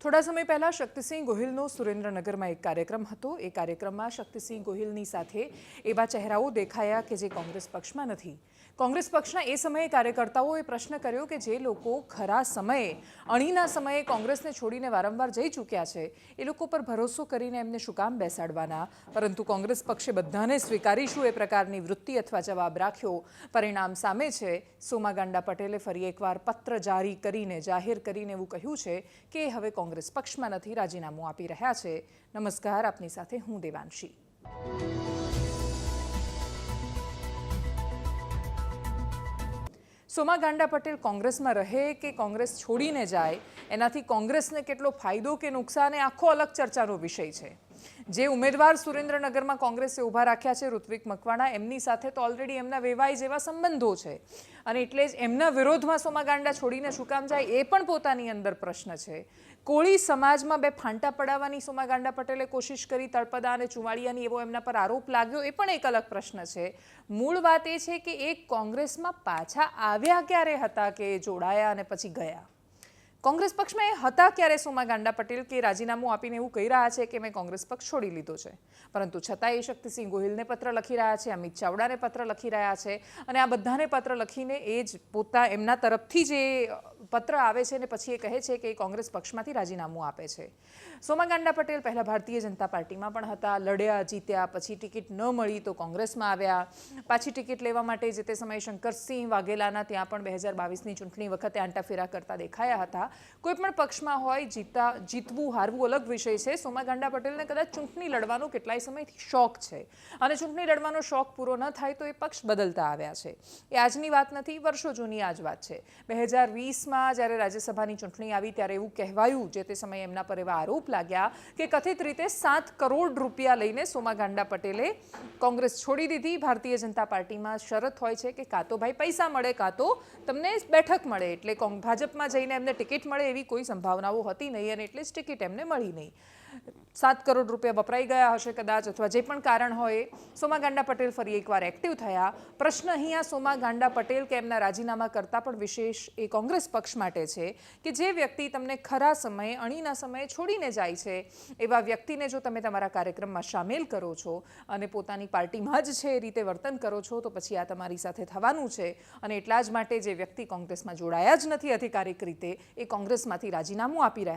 થોડા સમય પહેલા શક્તિસિંહ ગોહિલનો સુરેન્દ્રનગરમાં એક કાર્યક્રમ હતો। એ કાર્યક્રમમાં શક્તિસિંહ ગોહિલની સાથે એવા ચહેરાઓ દેખાયા કે જે કોંગ્રેસ પક્ષમાં નથી। કોંગ્રેસ પક્ષના એ સમયે કાર્યકર્તાઓએ પ્રશ્ન કર્યો કે જે લોકો ખરા સમયે અણીના સમયે કોંગ્રેસને છોડીને વારંવાર જઈ ચૂક્યા છે એ લોકો પર ભરોસો કરીને એમને શું કામ બેસાડવાના, પરંતુ કોંગ્રેસ પક્ષે બધાને સ્વીકારીશું એ પ્રકારની વૃત્તિ અથવા જવાબ રાખ્યો। પરિણામ સામે છે। સોમા ગાંડા પટેલે ફરી એકવાર પત્ર જારી કરીને જાહેર કરીને એવું કહ્યું છે કે હવે કોંગ્રેસ પક્ષમાં નથી, રાજીનામું આપી રહ્યા છે। નમસ્કાર, આપની સાથે હું દેવાંશી। સોમા ગાંડા પટેલ કોંગ્રેસમાં રહે કે કોંગ્રેસ છોડીને જાય એનાથી કોંગ્રેસને કેટલો ફાયદો કે નુકસાન એ આખો અલગ ચર્ચાનો વિષય છે। જે ઉમેદવાર સુરેન્દ્રનગરમાં કોંગ્રેસે ઊભા રાખ્યા છે ઋત્વિક મકવાણા, એમની સાથે તો ઓલરેડી એમના વેવાઈ જેવા સંબંધો છે અને એટલે જ એમના વિરોધમાં સોમા ગાંડા છોડીને શું કામ જાય એ પણ પોતાની અંદર પ્રશ્ન છે। કોળી સમાજમાં બે ફાંટા પડાવવાની સોમા ગાંડા પટેલે કોશિશ કરી, તળપદા અને ચુમાડિયાની એવો એમના પર આરોપ લાગ્યો એ પણ એક અલગ પ્રશ્ન છે। મૂળ વાત એ છે કે એક કોંગ્રેસમાં પાછા આવ્યા ક્યારે હતા કે જોડાયા અને પછી ગયા? કોંગ્રેસ પક્ષમાં એ હતા ક્યારે સોમા ગાંડા પટેલ કે રાજીનામું આપીને એવું કહી રહ્યા છે કે મેં કોંગ્રેસ પક્ષ છોડી લીધો છે, પરંતુ છતાં એ શક્તિસિંહ ગોહિલને પત્ર લખી રહ્યા છે, અમિત ચાવડાને પત્ર લખી રહ્યા છે અને આ બધાને પત્ર લખીને એ જ એમના તરફથી જે પત્ર આવે છે ને પછી એ કહે છે કે કોંગ્રેસ પક્ષમાંથી રાજીનામું આપે છે। સોમા ગાંડા પટેલ પહેલા ભારતીય જનતા પાર્ટીમાં પણ હતા, લડ્યા, જીત્યા, પછી ટિકિટ ન મળી તો કોંગ્રેસમાં આવ્યા, પાછી ટિકિટ લેવા માટે જે તે સમયે શંકરસિંહ વાઘેલાના ત્યાં પણ 2022ની ચૂંટણી વખતે આંટાફેરા કરતા દેખાયા હતા। કોઈ પણ પક્ષમાં હોય, જીતવું હારવું અલગ વિષય છે। સોમા ગાંડા પટેલને કદાચ ચૂંટણી લડવાનો કેટલાય સમયથી શોખ છે અને ચૂંટણી લડવાનો શોખ પૂરો ન થાય તો એ પક્ષ બદલતા આવ્યા છે। એ આજની વાત નથી, વર્ષો જૂની આ જ વાત છે। 2020માં જ્યારે રાજ્યસભાની ચૂંટણી આવી ત્યારે એવું કહેવાયું, જે તે સમયે એમના પર એવા આરોપ લાગ્યા કે કથિત રીતે 7 કરોડ રૂપિયા લઈને સોમા ગાંડા પટેલે કોંગ્રેસ છોડી દીધી। ભારતીય જનતા પાર્ટીમાં શરત હોય છે કે કાં તો ભાઈ પૈસા મળે કાં તો તમને બેઠક મળે, એટલે ભાજપમાં જઈને એમને ટિકિટ મળે એવી કોઈ સંભાવનાઓ હતી નહીં અને એટલે જ ટિકિટ એમને મળી નહીં। 7 કરોડ રૂપિયા વપરાઈ ગયા હશે કદાચ, અથવા જે પણ કારણ હોય, સોમા ગાંડા પટેલ ફરી એકવાર એક્ટિવ થયા। પ્રશ્ન અહીંયા સોમા ગાંડા પટેલ કે એમના રાજીનામા કરતાં પણ વિશેષ એ કોંગ્રેસ પક્ષ માટે છે કે જે વ્યક્તિ તમને ખરા સમયે અણીના સમયે છોડીને જાય છે એવા વ્યક્તિને જો તમે તમારા કાર્યક્રમમાં સામેલ કરો છો અને પોતાની પાર્ટીમાં જ છે એ રીતે વર્તન કરો છો તો પછી આ તમારી સાથે થવાનું છે અને એટલા જ માટે જે વ્યક્તિ કોંગ્રેસમાં જોડાયા જ નથી અધિકારિક રીતે એ કોંગ્રેસમાંથી રાજીનામું આપી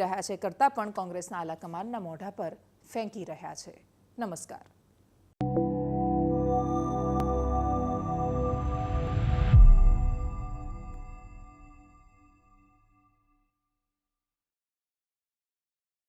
રહ્યા છે કરતાં પણ કોંગ્રેસના આલાકમાનના મોઢા પર ફેંકી રહ્યા છે। નમસ્કાર।